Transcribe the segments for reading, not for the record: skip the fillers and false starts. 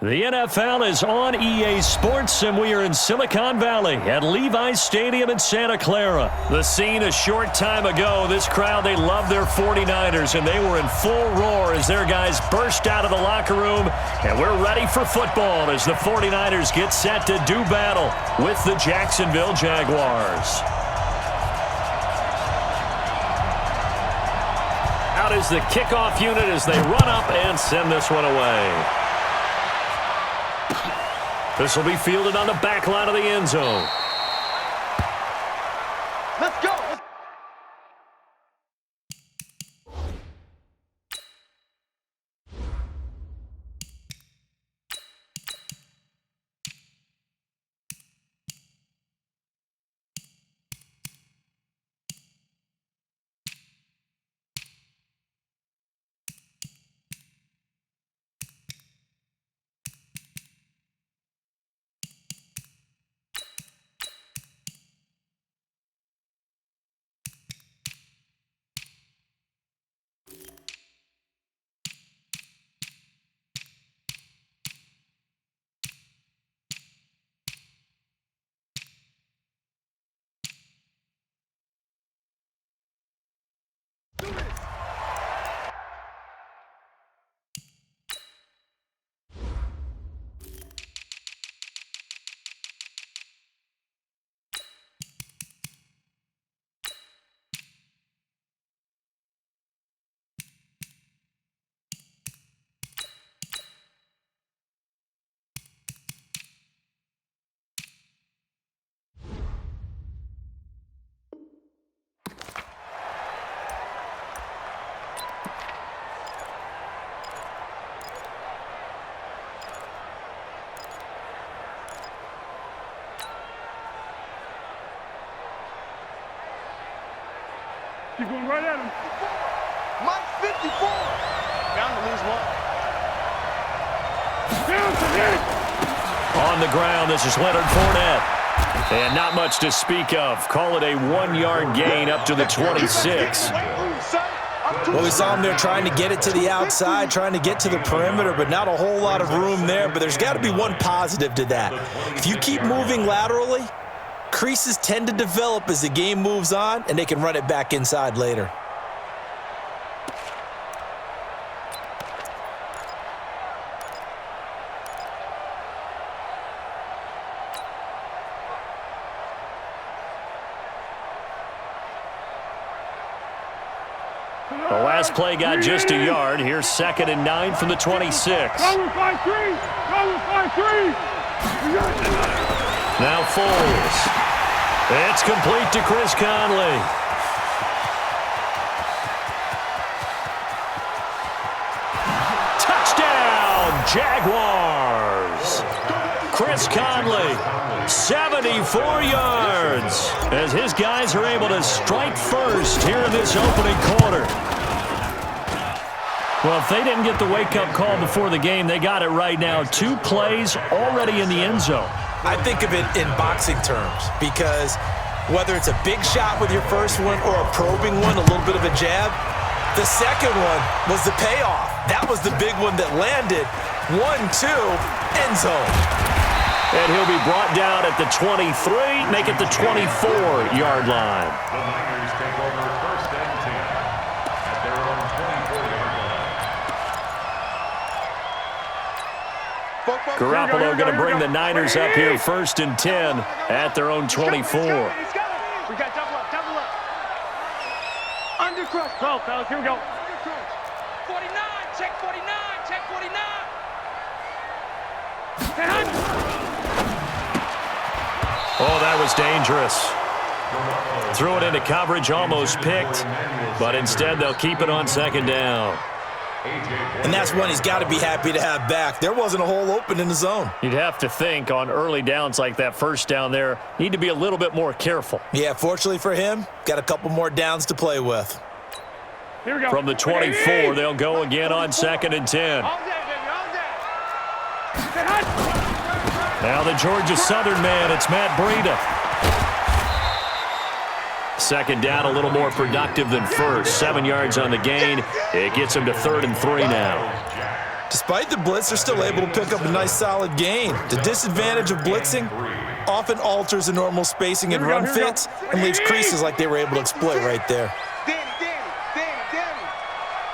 The NFL is on EA Sports, and we are in Silicon Valley at Levi's Stadium in Santa Clara. The scene a short time ago, this crowd, they love their 49ers, and they were in full roar as their guys burst out of the locker room, and we're ready for football as the 49ers get set to do battle with the Jacksonville Jaguars. Out is the kickoff unit as they run up and send this one away. This will be fielded on the back line of the end zone. Let's go. Keep going right at him. Mike 54. Bound to lose one. Down to him. On the ground, this is Leonard Fournette. And not much to speak of. Call it a 1-yard gain up to the 26. Well, we saw him there trying to get it to the outside, trying to get to the perimeter, but not a whole lot of room there. But there's got to be one positive to that. If you keep moving laterally, creases tend to develop as the game moves on, and they can run it back inside later. The last play got just a yard. Here's 2nd and 9 from the 26. Cover 5-3. Cover 5-3. Now Foles. It's complete to Chris Conley. Touchdown, Jaguars. Chris Conley, 74 yards, as his guys are able to strike first here in this opening quarter. Well, if they didn't get the wake-up call before the game, they got it right now. 2 plays already in the end zone. I think of it in boxing terms because whether it's a big shot with your first one or a probing one, a little bit of a jab, the second one was the payoff. That was the big one that landed. 1-2, end zone. And he'll be brought down at the 23, make it the 24-yard line. The Niners take over 1st and 10 at their own 24-yard line. Garoppolo going to bring the Niners up here 1st and 10 at their own 24. We got double up, double up. Under crush. 12, fellas, here we go. 49, check 49, check 49. Oh, that was dangerous. Threw it into coverage, almost picked, but instead they'll keep it on 2nd down. And that's one he's got to be happy to have back. There wasn't a hole open in the zone. You'd have to think on early downs like that first down there, need to be a little bit more careful. Yeah, fortunately for him, got a couple more downs to play with. Here we go. From the 24, they'll go again on 2nd and 10. All day, baby, all day. Now the Georgia Southern man, it's Matt Breida. 2nd down, a little more productive than first. 7 yards on the gain. It gets him to 3rd and 3 now. Despite the blitz, they're still able to pick up a nice solid gain. The disadvantage of blitzing often alters the normal spacing and run fits and leaves creases like they were able to exploit right there. Danny.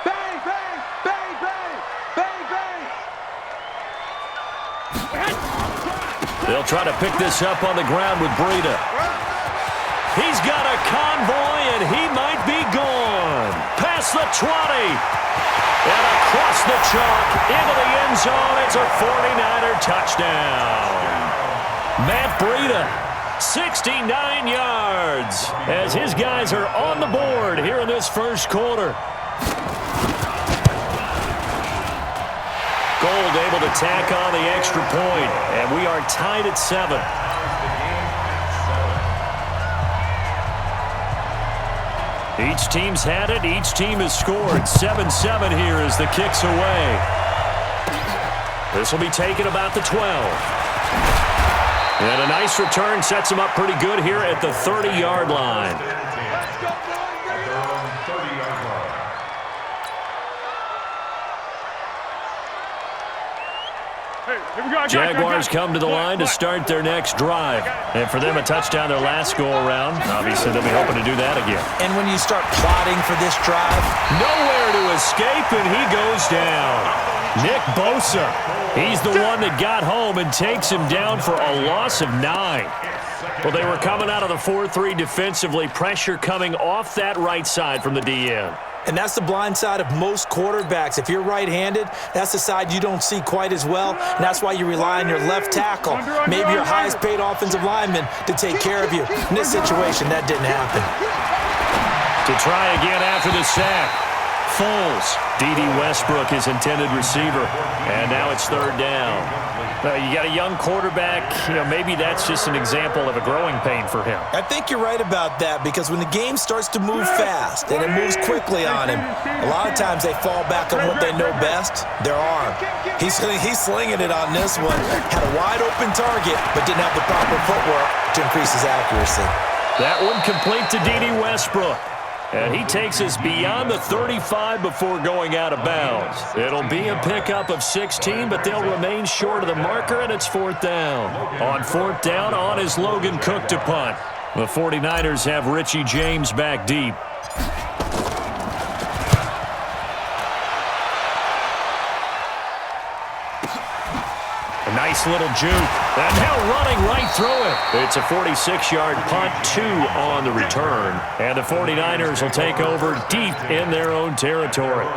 Bang, bang, bang, bang, bang, bang. They'll try to pick this up on the ground with Breida. He's got a convoy, and he might be gone. Past the 20. And across the chalk, into the end zone. It's a 49er touchdown. Matt Breida, 69 yards, as his guys are on the board here in this first quarter. Gold able to tack on the extra point, and we are tied at 7. Each team's had it. Each team has scored. 7-7 here as the kick's away. This will be taken about the 12. And a nice return sets him up pretty good here at the 30-yard line. Jaguars come to the line to start their next drive. And for them, a touchdown their last go-around. Obviously, they'll be hoping to do that again. And when you start plotting for this drive, nowhere to escape, and he goes down. Nick Bosa, he's the one that got home and takes him down for a loss of 9. Well, they were coming out of the 4-3 defensively. Pressure coming off that right side from the DN. and that's the blind side of most quarterbacks. If you're right-handed, that's the side you don't see quite as well, and that's why you rely on your left tackle, maybe your highest-paid offensive lineman, to take care of you. In this situation, that didn't happen. To try again after the sack. Foles. D.D. Westbrook, his intended receiver. And now it's third down. You got a young quarterback. Maybe that's just an example of a growing pain for him. I think you're right about that, because when the game starts to move fast and it moves quickly on him, a lot of times they fall back on what they know best, their arm. He's slinging it on this one. Had a wide-open target, but didn't have the proper footwork to increase his accuracy. That one complete to D.D. Westbrook. And he takes us beyond the 35 before going out of bounds. It'll be a pickup of 16, but they'll remain short of the marker, and it's fourth down. On fourth down, on is Logan Cook to punt. The 49ers have Richie James back deep. A nice little juke. And now running right through it. It's a 46-yard punt, 2 on the return. And the 49ers will take over deep in their own territory.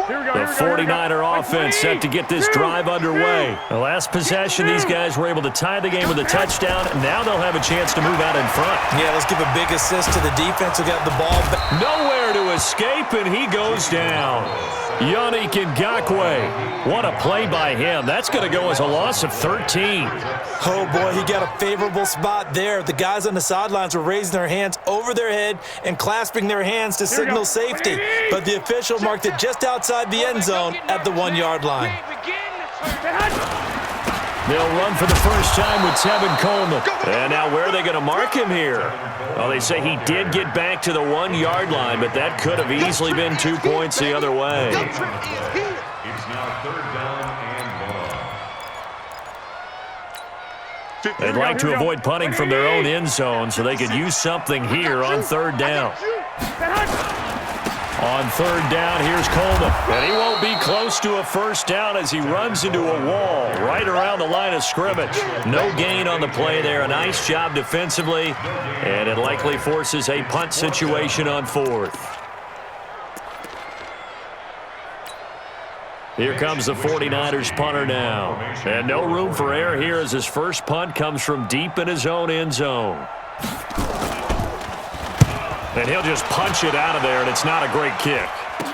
The 49er offense set to get this drive underway. The last possession, these guys were able to tie the game with a touchdown. Now they'll have a chance to move out in front. Yeah, let's give a big assist to the defense who got the ball back. Nowhere to escape, and he goes down. Yannick Ngakoue. What a play by him. That's going to go as a loss of 13. Oh, boy, he got a favorable spot there. The guys on the sidelines were raising their hands over their head and clasping their hands to signal safety. But the official marked it just outside the end zone at the 1-yard line. They'll run for the first time with Tevin Coleman. And now where are they going to mark him here? Well, they say he did get back to the 1-yard line, but that could have easily been 2 points the other way. It's now third down and 1. They'd like to avoid punting from their own end zone so they could use something here on third down. On third down, here's Coleman. And he won't be close to a first down as he runs into a wall right around the line of scrimmage. No gain on the play there. A nice job defensively. And it likely forces a punt situation on fourth. Here comes the 49ers punter now. And no room for error here as his first punt comes from deep in his own end zone. And he'll just punch it out of there, and it's not a great kick.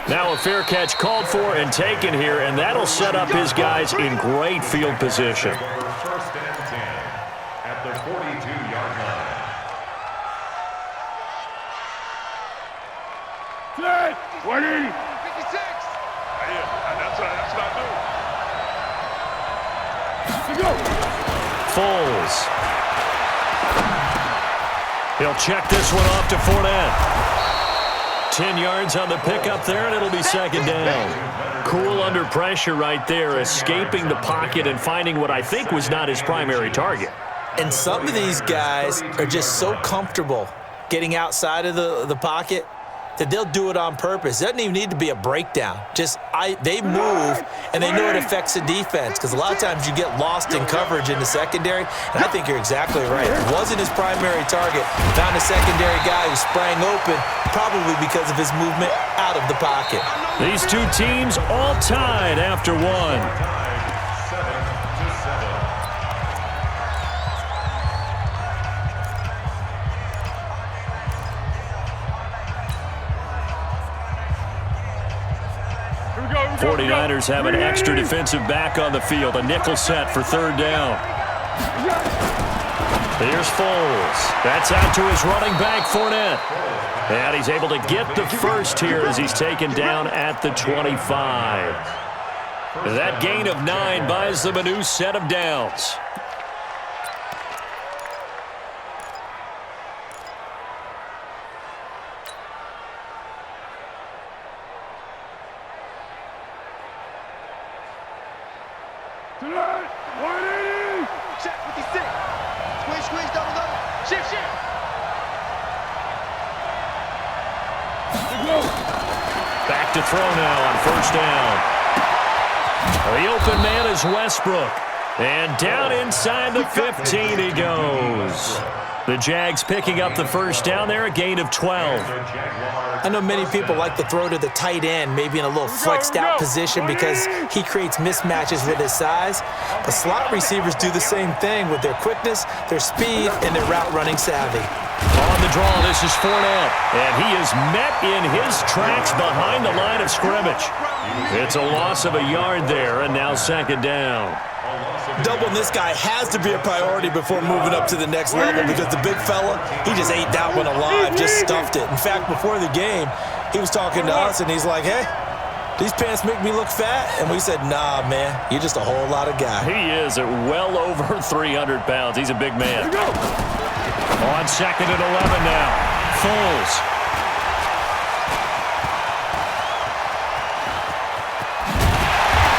Now a fair catch called for and taken here, and that'll set up his guys in great field position. First and 10 at the 42-yard line. Set. 180. 56. That's what I do. Foles. He'll check this one off to Fournette. 10 yards on the pickup there, and it'll be second down. Cool under pressure right there, escaping the pocket and finding what I think was not his primary target. And some of these guys are just so comfortable getting outside of the pocket that they'll do it on purpose. It doesn't even need to be a breakdown. They move, and they know it affects the defense because a lot of times you get lost in coverage in the secondary, and I think you're exactly right. It wasn't his primary target. Found a secondary guy who sprang open, probably because of his movement out of the pocket. These two teams all tied after one. 49ers have an extra defensive back on the field. A nickel set for third down. Here's Foles. That's out to his running back, Fournette. And he's able to get the first here as he's taken down at the 25. That gain of 9 buys them a new set of downs. Back to throw now on first down. The open man is Westbrook. And down inside the 15 he goes. The Jags picking up the first down there, a gain of 12. I know many people like to throw to the tight end, maybe in a little flexed out position because he creates mismatches with his size. But slot receivers do the same thing with their quickness, their speed, and their route running savvy. On the draw, this is Fournette. And he is met in his tracks behind the line of scrimmage. It's a loss of a yard there, and now second down. Doubling this guy has to be a priority before moving up to the next level because the big fella, he just ate that one alive, just stuffed it. In fact, before the game, he was talking to us, and he's like, hey, these pants make me look fat? And we said, nah, man, you're just a whole lot of guy. He is at well over 300 pounds. He's a big man. On second and 11 now. Foles.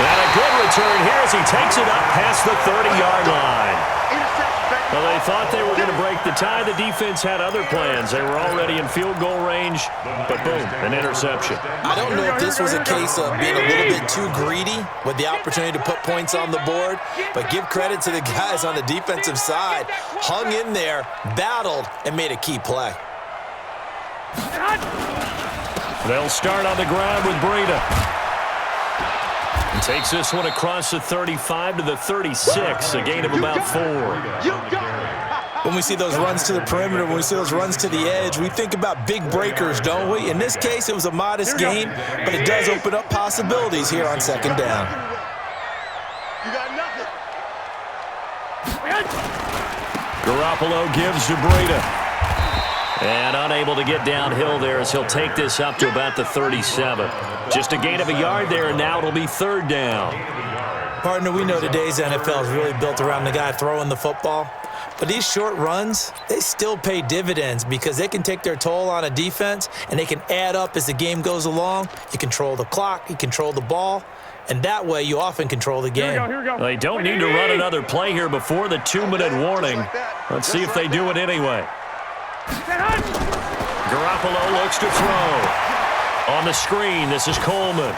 And a good return here as he takes it up past the 30-yard line. Well, they thought they were going to break the tie. The defense had other plans. They were already in field goal range, but boom, an interception. I don't know if this was a case of being a little bit too greedy with the opportunity to put points on the board, but give credit to the guys on the defensive side. Hung in there, battled, and made a key play. They'll start on the ground with Breida. Takes this one across the 35 to the 36, a gain of about 4. When we see those runs to the perimeter, when we see those runs to the edge, we think about big breakers, don't we? In this case, it was a modest gain, but it does open up possibilities here on second down. You got nothing. Garoppolo gives to Breida. And unable to get downhill there as he'll take this up to about the 37. Just a gain of a yard there, and now it'll be third down. Partner, we know today's NFL is really built around the guy throwing the football. But these short runs, they still pay dividends because they can take their toll on a defense, and they can add up as the game goes along. You control the clock, you control the ball, and that way you often control the game. Here we go. They don't need to run another play here before the 2-minute warning. Let's see if they do it anyway. Garoppolo looks to throw. On the screen, this is Coleman.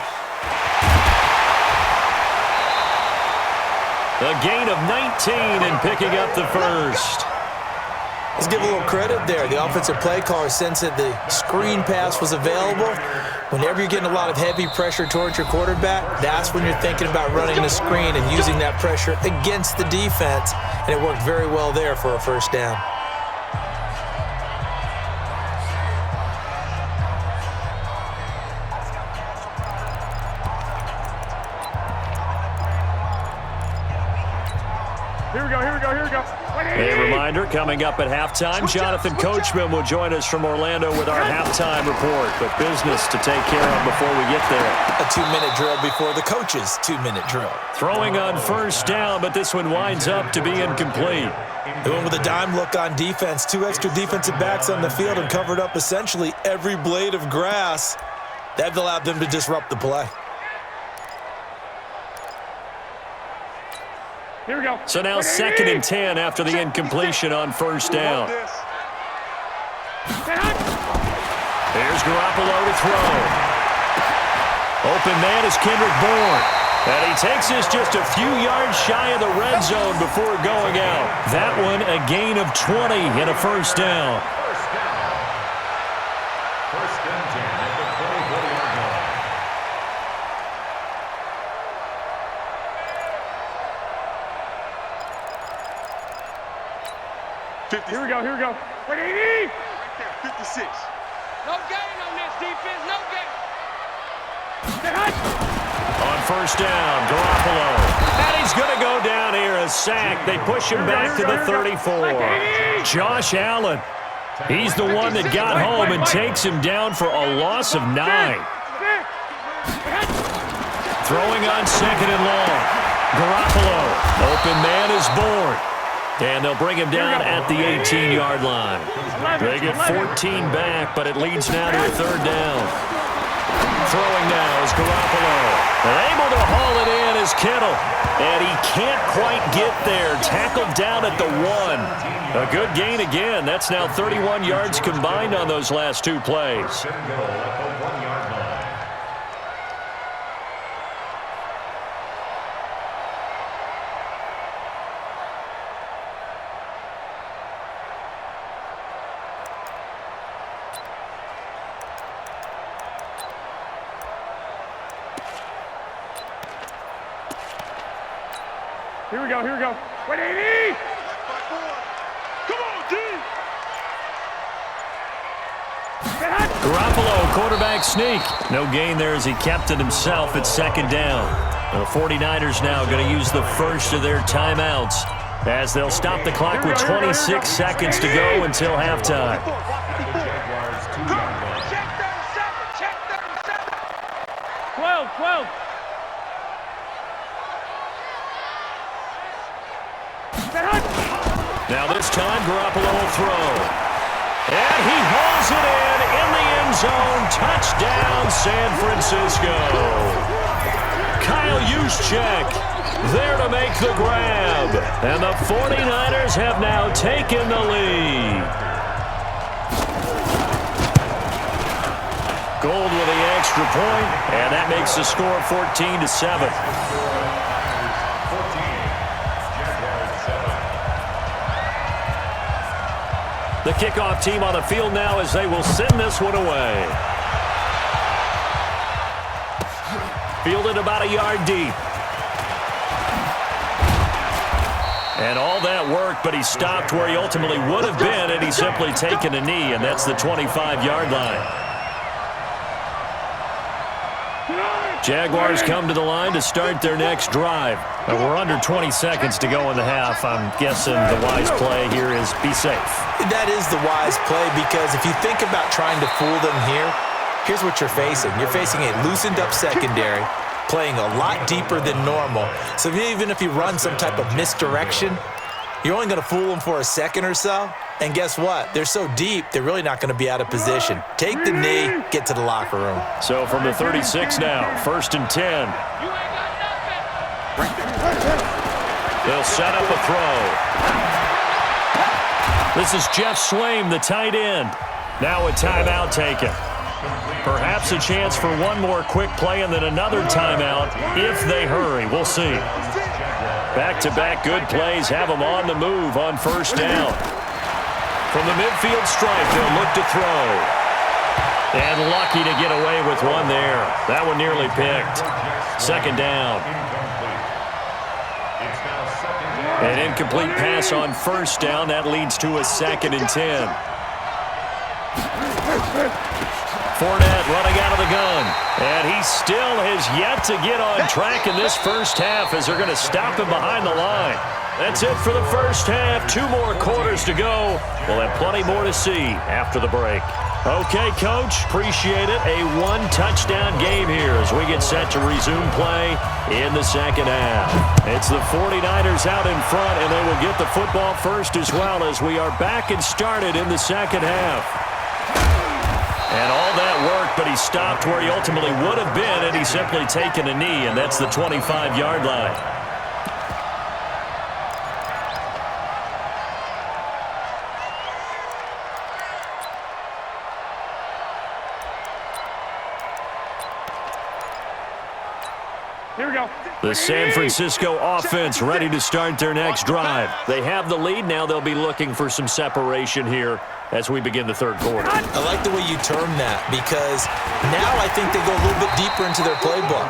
A gain of 19 and picking up the first. Let's give a little credit there. The offensive play caller sensed that the screen pass was available. Whenever you're getting a lot of heavy pressure towards your quarterback, that's when you're thinking about running the screen and using that pressure against the defense. And it worked very well there for a first down. Here we go. A reminder, coming up at halftime, Jonathan Coachman will join us from Orlando with our halftime report. But business to take care of before we get there. A 2-minute drill before the coach's 2-minute drill. Throwing on first down, but this one winds up to be incomplete. They went with a dime look on defense. 2 extra defensive backs on the field and covered up essentially every blade of grass. That allowed them to disrupt the play. Here we go. So now 2nd and 10 after the incompletion on first down. Here's Garoppolo to throw. Open man is Kendrick Bourne. And he takes us just a few yards shy of the red zone before going out. That one a gain of 20 and a first down. First and 10 at the 24-yard line. Here we go, here we go. 180! Right there, 56. No gain on this defense, no gain. On first down, Garoppolo. And he's going to go down here, a sack. They push him back to the 34. Josh Allen. He's the one that got home and takes him down for a loss of 9. Throwing on 2nd and long. Garoppolo. Open man is Bourne. And they'll bring him down at the 18-yard line. They get 14 back, but it leads now to a 3rd down. Throwing now is Garoppolo. Able to haul it in is Kittle. And he can't quite get there. Tackled down at the 1. A good gain again. That's now 31 yards combined on those last 2 plays. Here we go, here we go. 180! Come on, D! Garoppolo, quarterback sneak. No gain there as he kept it himself at 2nd down. The 49ers now going to use the first of their timeouts as they'll stop the clock with 26 seconds to go until halftime. Check 37. 12. Now this time, Garoppolo will throw. And he hauls it in the end zone. Touchdown, San Francisco. Kyle Juszczyk there to make the grab. And the 49ers have now taken the lead. Gold with the extra point, and that makes the score 14-7. The kickoff team on the field now as they will send this one away. Fielded about a yard deep. And all that work, but he stopped where he ultimately would have been, and he's simply taken a knee, and that's the 25-yard line. Jaguars come to the line to start their next drive. We're under 20 seconds to go in the half. I'm guessing the wise play here is be safe. That is the wise play because if you think about trying to fool them here, here's what you're facing. You're facing a loosened up secondary, playing a lot deeper than normal. So even if you run some type of misdirection, you're only going to fool them for a second or so. And guess what? They're so deep, they're really not going to be out of position. Take the knee, get to the locker room. So from the 36 now, 1st and 10. They'll set up a throw. This is Jeff Swaim, the tight end. Now a timeout taken. Perhaps a chance for one more quick play and then another timeout if they hurry. We'll see. Back-to-back good plays have them on the move on first down. From the midfield stripe, they'll look to throw. And lucky to get away with one there. That one nearly picked. 2nd down. An incomplete pass on first down. That leads to a 2nd and 10. Fournette running out of the gun. And he still has yet to get on track in this first half as they're going to stop him behind the line. That's it for the first half. 2 more quarters to go. We'll have plenty more to see after the break. Okay, Coach, appreciate it. A 1-touchdown game here as we get set to resume play in the second half. It's the 49ers out in front, and they will get the football first as well as we are back and started in the second half. And all that worked, but he stopped where he ultimately would have been, and he's simply taken a knee, and that's the 25-yard line. Here we go. The San Francisco offense ready to start their next drive. They have the lead. Now they'll be looking for some separation here as we begin the third quarter. I like the way you term that because now I think they go a little bit deeper into their playbook.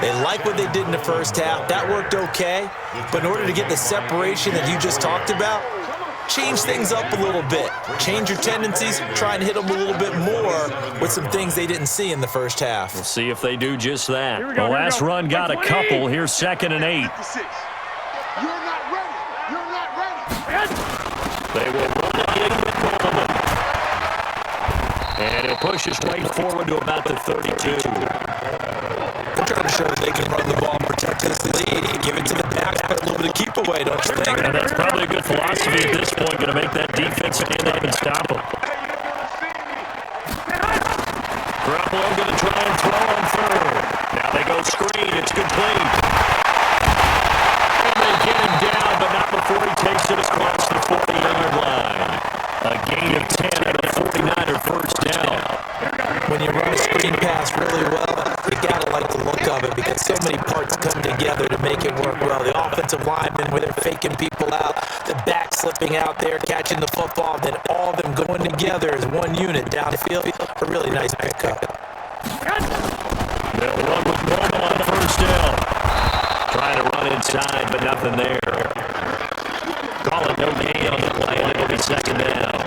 They like what they did in the first half. That worked okay. But in order to get the separation that you just talked about, change things up a little bit. Change your tendencies. Try and hit them a little bit more with some things they didn't see in the first half. We'll see if they do just that. The last run got a couple. Here's 2nd and 8. You're not ready. You're not ready. They will run it in with Coleman. And it pushes right forward to about the 32. They're trying to show that they can run the ball and protect this lead. Give it to the backs, but a little bit of keep away, don't you think? And that's probably a good philosophy at this point, going to make that defense stand up and stop them. Garoppolo going to try and throw on third. Now they go screen. It's complete. And they get him down, but not before he takes it across the 40-yard line. A gain of 10 and a 49er first down. When you run a screen pass really well, you gotta like the look of it because so many parts come together to make it work well. The offensive linemen, where they're faking people out, the back slipping out there, catching the football, then all of them going together as one unit downfield. A really nice pickup. They'll run with Norman on first down. Trying to run inside, but nothing there. Call it no gain on the play, and it'll be 2nd down.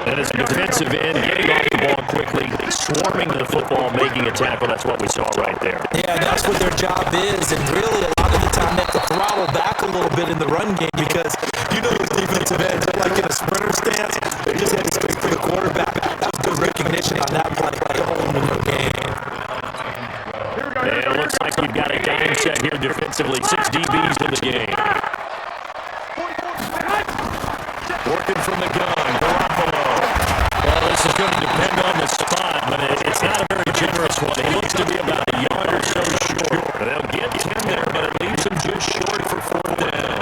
And it's a defensive end getting off the ball quickly, swarming the football, making a tackle. That's what we saw right there. Yeah, that's what their job is, and really a lot of the time they have to throttle back a little bit in the run game because you know those defensive ends are like in a sprinter stance. They just head straight for the quarterback. That was good recognition on that play. Like a hole in the game. And it looks like we've got a dime set here defensively. 6 DBs in the game. Working from the gun, Garoppolo. Well, this is going to depend on the spot, but it's not a very generous one. He looks to be about a yard or so short. They'll get 10 there, but it leaves him just short for 4th down.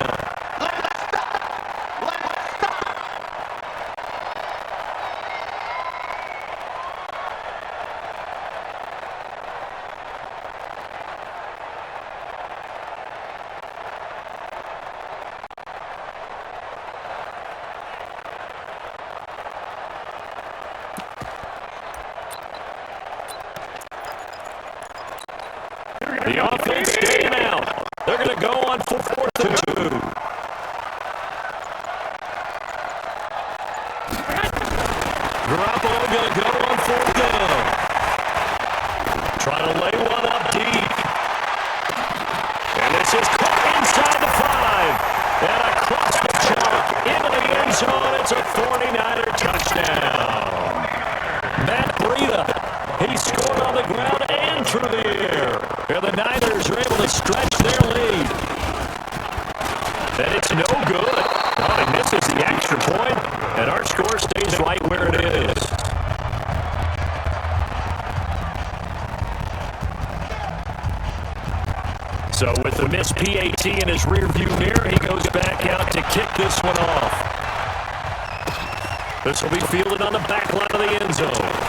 The offense staying out. They're going to go on for 4th and 2. Garoppolo going to go on 4th down. Trying to lay one up deep. And this is caught inside the 5. And across the chalk into the end zone. It's a 49er touchdown. Matt Breida. He scored on the ground and through the air. And the Niners are able to stretch their lead. And it's no good. Oh, he misses the extra point, and our score stays right where it is. So with the missed PAT in his rearview mirror, he goes back out to kick this one off. This will be fielded on the back line of the end zone.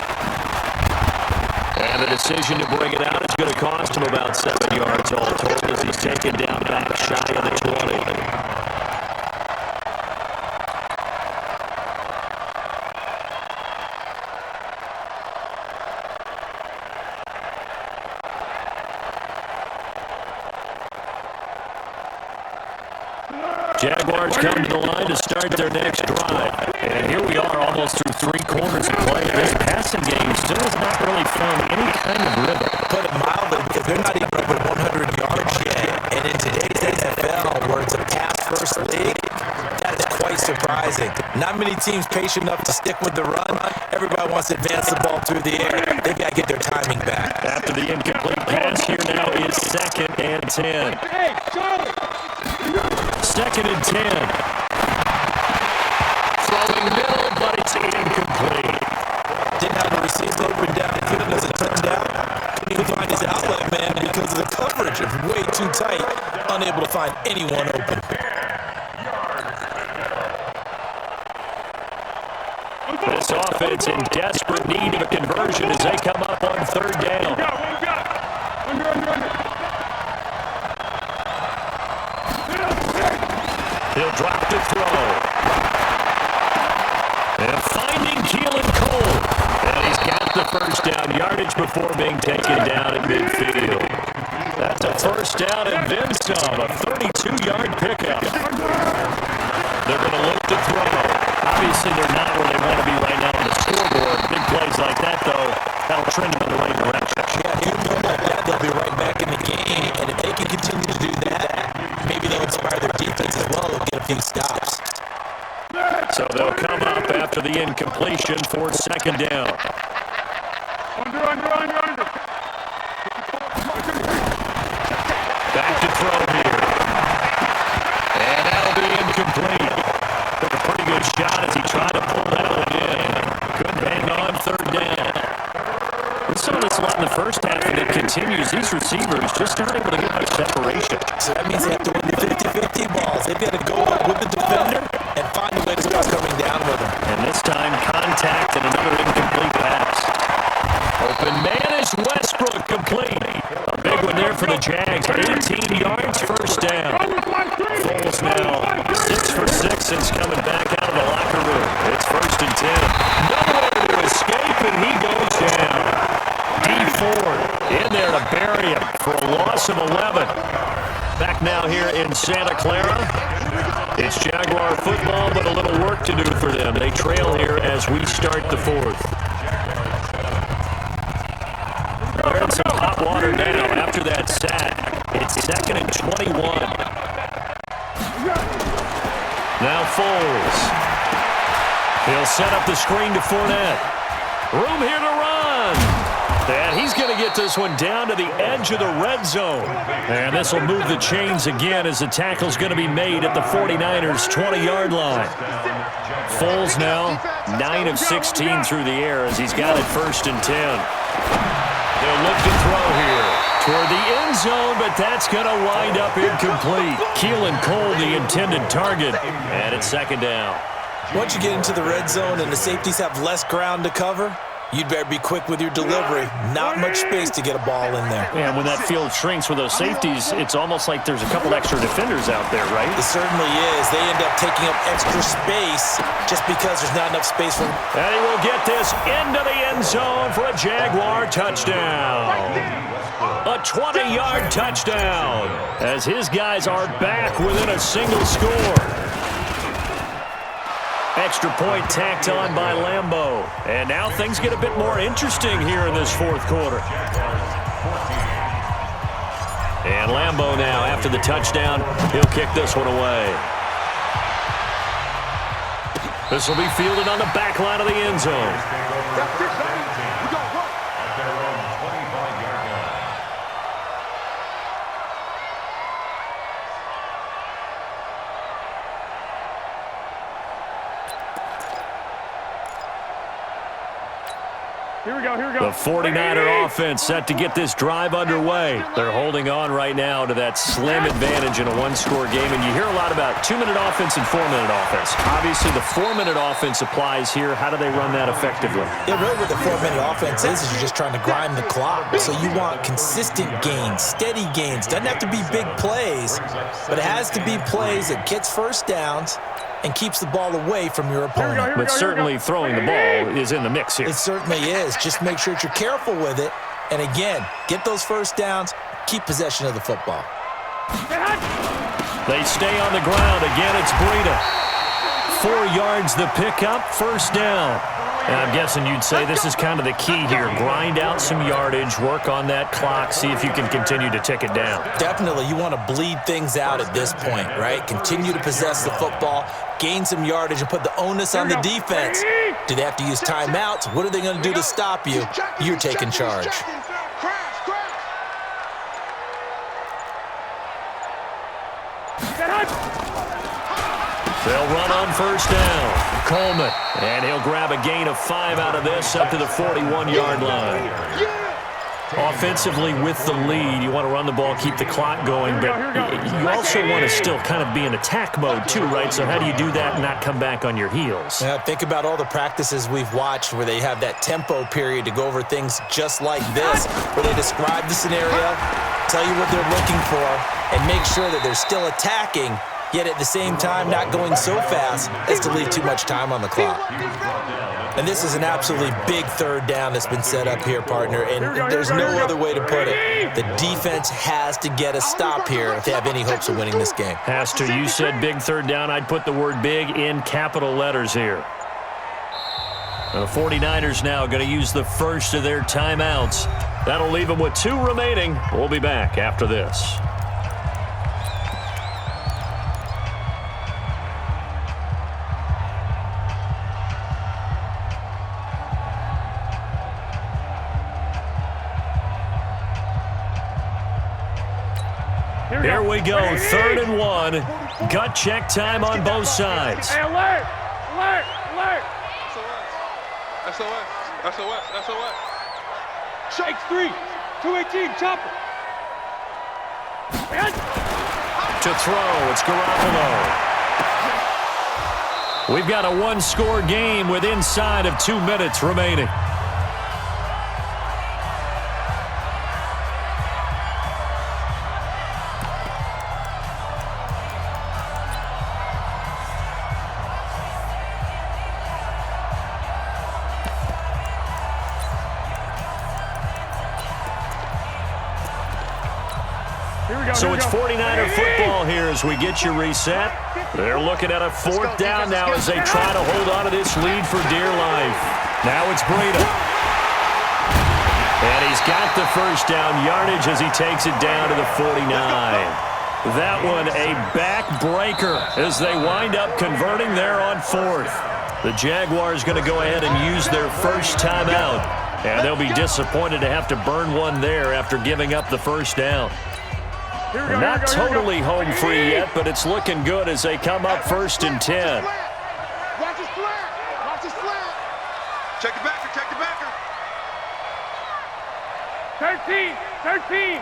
And the decision to bring it out is going to cost him about 7 yards all told as he's taken down back shy of the 20. Jaguars come to the line to start their next drive. And here we are almost through 3 quarters of play, this passing game still has not really found any kind of rhythm. Put it mildly, because they're not even over 100 yards yet. And in today's NFL, where it's a pass-first league, that is quite surprising. Not many teams patient enough to stick with the run. Everybody wants to advance the ball through the air. They've got to get their timing back. After the incomplete pass, here now is 2nd and 10. Hey, Charlie! 2nd and 10. Throwing middle, but it's incomplete. Didn't have a receiver open downfield as it turned out. Couldn't even find his outlet man because of the coverage. It was way too tight. Unable to find anyone open. This offense in desperate need of a conversion as they come up on 3rd down. He'll drop to throw. And finding Keelan Cole. And he's got the first down yardage before being taken down at midfield. That's a first down and then some. A 32-yard pickup. They're going to look to throw. Obviously, they're not where they want to be right now on the scoreboard. Big plays like that, though, that'll trend them in the right direction. Yeah, you know that they'll be right back in the game. And if they can continue to do that, maybe they'll inspire their defense as well. They'll get a few stops. So they'll come up after the incompletion for 2nd down. Back to throw here. And that'll be incomplete. Took a pretty good shot as he tried to pull that one in. Couldn't hang on 3rd down. We saw this a lot in the first half, and it continues. These receivers just aren't able to get much separation. So that means they have to win the 50-50 balls. They've got to go up with the defender and find a way to start coming down with them. And this time, contact and another incomplete pass. Open man is Westbrook, complete. A big one there for the Jags. 18 yards, first down. Foles now 6 for 6 since coming back out of the locker room. It's 1st and 10. Nowhere to escape, and he goes down. D Ford in there to bury him for a loss of 11. Back now here in Santa Clara. It's Jaguar football, but a little work to do for them. They trail here as we start the 4th. They're in some hot water now after that sack. It's 2nd and 21. Now Foles. He'll set up the screen to Fournette. Room here to run. And he's going to get this one down to the edge of the red zone. And this will move the chains again as the tackle's going to be made at the 49ers' 20-yard line. Foles now 9 of 16 through the air as he's got it 1st and 10. They'll look to throw here toward the end zone, but that's going to wind up incomplete. Keelan Cole, the intended target, and it's 2nd down. Once you get into the red zone and the safeties have less ground to cover, you'd better be quick with your delivery. Not much space to get a ball in there. And when that field shrinks with those safeties, it's almost like there's a couple extra defenders out there, right? It certainly is. They end up taking up extra space just because there's not enough space for them. And he will get this into the end zone for a Jaguar touchdown. A 20-yard touchdown as his guys are back within a single score. Extra point tacked on by Lambeau. And now things get a bit more interesting here in this 4th quarter. And Lambeau now, after the touchdown, he'll kick this one away. This will be fielded on the back line of the end zone. Here we go. The 49er offense set to get this drive underway. They're holding on right now to that slim advantage in a one-score game, and you hear a lot about 2-minute offense and 4-minute offense. Obviously, the 4-minute offense applies here. How do they run that effectively? Yeah, really what the 4-minute offense is you're just trying to grind the clock. So you want consistent gains, steady gains. Doesn't have to be big plays, but it has to be plays that gets first downs and keeps the ball away from your opponent. But certainly throwing the ball is in the mix here. It certainly is. Just make sure that you're careful with it. And again, get those first downs, keep possession of the football. They stay on the ground. Again, it's Breida. 4 yards the pickup, first down. And I'm guessing you'd say this is kind of the key here. Grind out some yardage, work on that clock, see if you can continue to tick it down. Definitely, you want to bleed things out at this point, right? Continue to possess the football, gain some yardage, and put the onus on the defense. Do they have to use timeouts? What are they going to do to stop you? You're taking charge. They'll run on first down. Coleman, and he'll grab a gain of 5 out of this up to the 41-yard line. Offensively with the lead, you want to run the ball, keep the clock going, but you also want to still kind of be in attack mode too, right? So how do you do that and not come back on your heels? Yeah, think about all the practices we've watched where they have that tempo period to go over things just like this, where they describe the scenario, tell you what they're looking for, and make sure that they're still attacking, yet at the same time not going so fast as to leave too much time on the clock. And this is an absolutely big third down that's been set up here, partner, and there's no other way to put it. The defense has to get a stop here if they have any hopes of winning this game. Has to. You said big third down. I'd put the word big in capital letters here. The 49ers now going to use the first of their timeouts. That'll leave them with 2 remaining. We'll be back after this. Here we go, 3rd and 1. Gut check time on both sides. Hey, alert! Alert! Alert! SOS! SOS! SOS! Shakes 3! 218, chopper! To throw, it's Garoppolo. We've got a 1-score game with inside of 2 minutes remaining. So it's 49er football here as we get you reset. They're looking at a 4th down now as they try to hold on to this lead for dear life. Now it's Breida. And he's got the first down yardage as he takes it down to the 49. That one a backbreaker as they wind up converting there on 4th. The Jaguars going to go ahead and use their first timeout. And they'll be disappointed to have to burn one there after giving up the first down. Not totally home free yet, but it's looking good as they come up 1st and 10. Watch his flat! Watch his flat! Check the backer! Check the backer! 13! 13!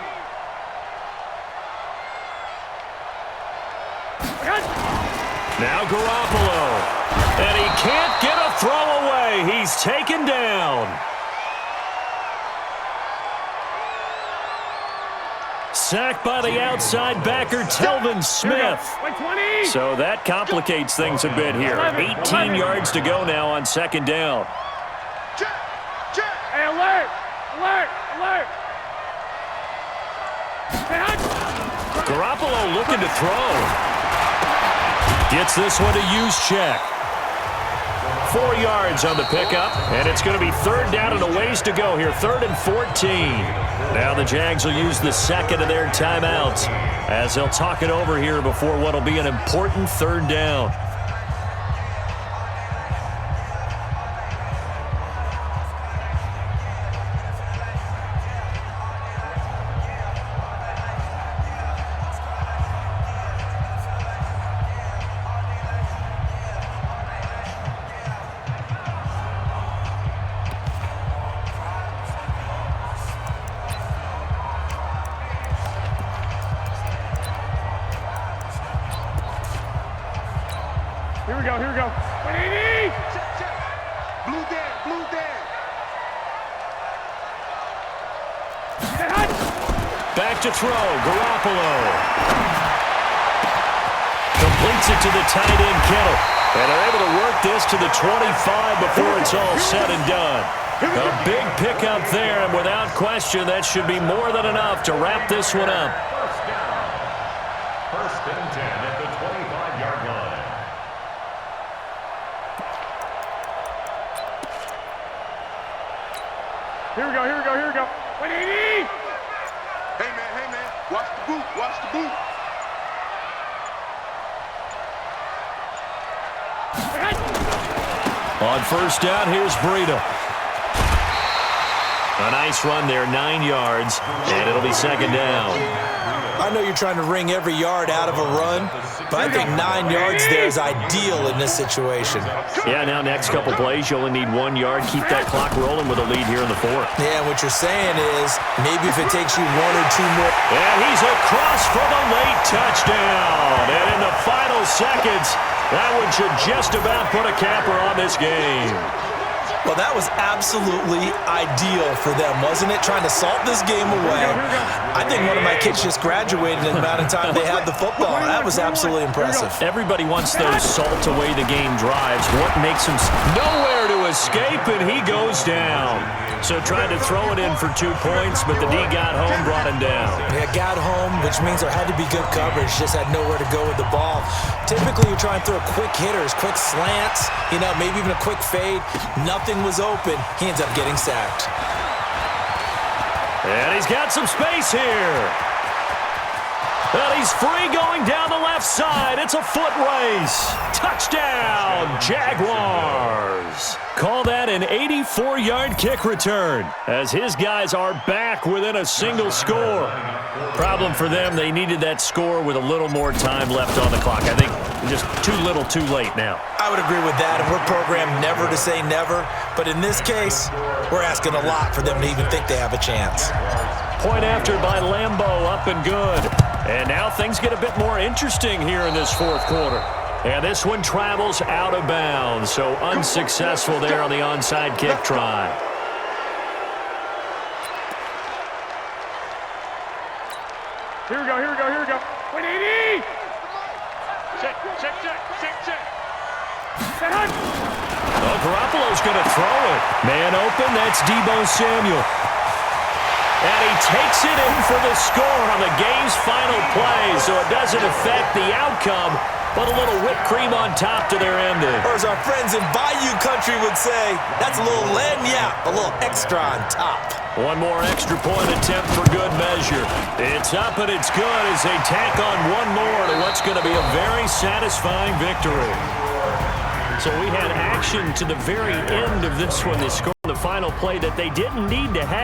Now Garoppolo. And he can't get a throw away. He's taken down. Sacked by the outside backer, Telvin Smith. So that complicates things a bit here. 18 yards to go now on 2nd down. Hey, alert! Alert! Alert! Garoppolo looking to throw. Gets this one to Juszczyk. 4 yards on the pickup, and it's going to be 3rd down and a ways to go here. 3rd and 14. Now the Jags will use the 2nd of their timeouts as they'll talk it over here before what will be an important 3rd down. Here we go, here we go. 180! Blue dead, blue dead. Back to throw, Garoppolo. Completes it to the tight end, Kittle. And they're able to work this to the 25 before it's all said and done. A big pickup there, and without question, that should be more than enough to wrap this one up. First and 10 at the 25-yard line. Here we go, here we go, here we go. 180! Hey, man, watch the boot, watch the boot. On first down, here's Breida. A nice run there, 9 yards, and it'll be second down. I know you're trying to wring every yard out of a run, but I think 9 yards there is ideal in this situation. Yeah, now next couple plays, you only need 1 yard. Keep that clock rolling with a lead here in the fourth. Yeah, what you're saying is maybe if it takes you 1 or 2 more. And he's across for the late touchdown. And in the final seconds, that one should just about put a capper on this game. Well, that was absolutely ideal for them, wasn't it? Trying to salt this game away. I think one of my kids just graduated in the amount of time they had the football. That was absolutely impressive. Everybody wants those salt away the game drives. What makes him nowhere to escape, and he goes down. So tried to throw it in for 2 points, but the D got home, brought him down. Yeah, got home, which means there had to be good coverage. Just had nowhere to go with the ball. Typically, you try and throw quick hitters, quick slants, maybe even a quick fade. Nothing was open. He ends up getting sacked. And he's got some space here. And he's free going down the left side. It's a foot race. Touchdown, Jaguars. Call that an 84-yard kick return as his guys are back within a single score. Problem for them, they needed that score with a little more time left on the clock. I think just too little too late now. I would agree with that, and we're programmed never to say never. But in this case, we're asking a lot for them to even think they have a chance. Point after by Lambo, up and good. And now things get a bit more interesting here in this fourth quarter. And this one travels out of bounds, so unsuccessful there on the onside kick try. Here we go, here we go, here we go. 180! Check. Oh, Garoppolo's going to throw it. Man open, that's Deebo Samuel. And he takes it in for the score on the game's final play, so it doesn't affect the outcome, but a little whipped cream on top to their ending. Or as our friends in Bayou Country would say, that's a little lagniappe, a little extra on top. One more extra point attempt for good measure. It's up and it's good as they tack on one more to what's going to be a very satisfying victory. So we had action to the very end of this one. They scored the final play that they didn't need to have.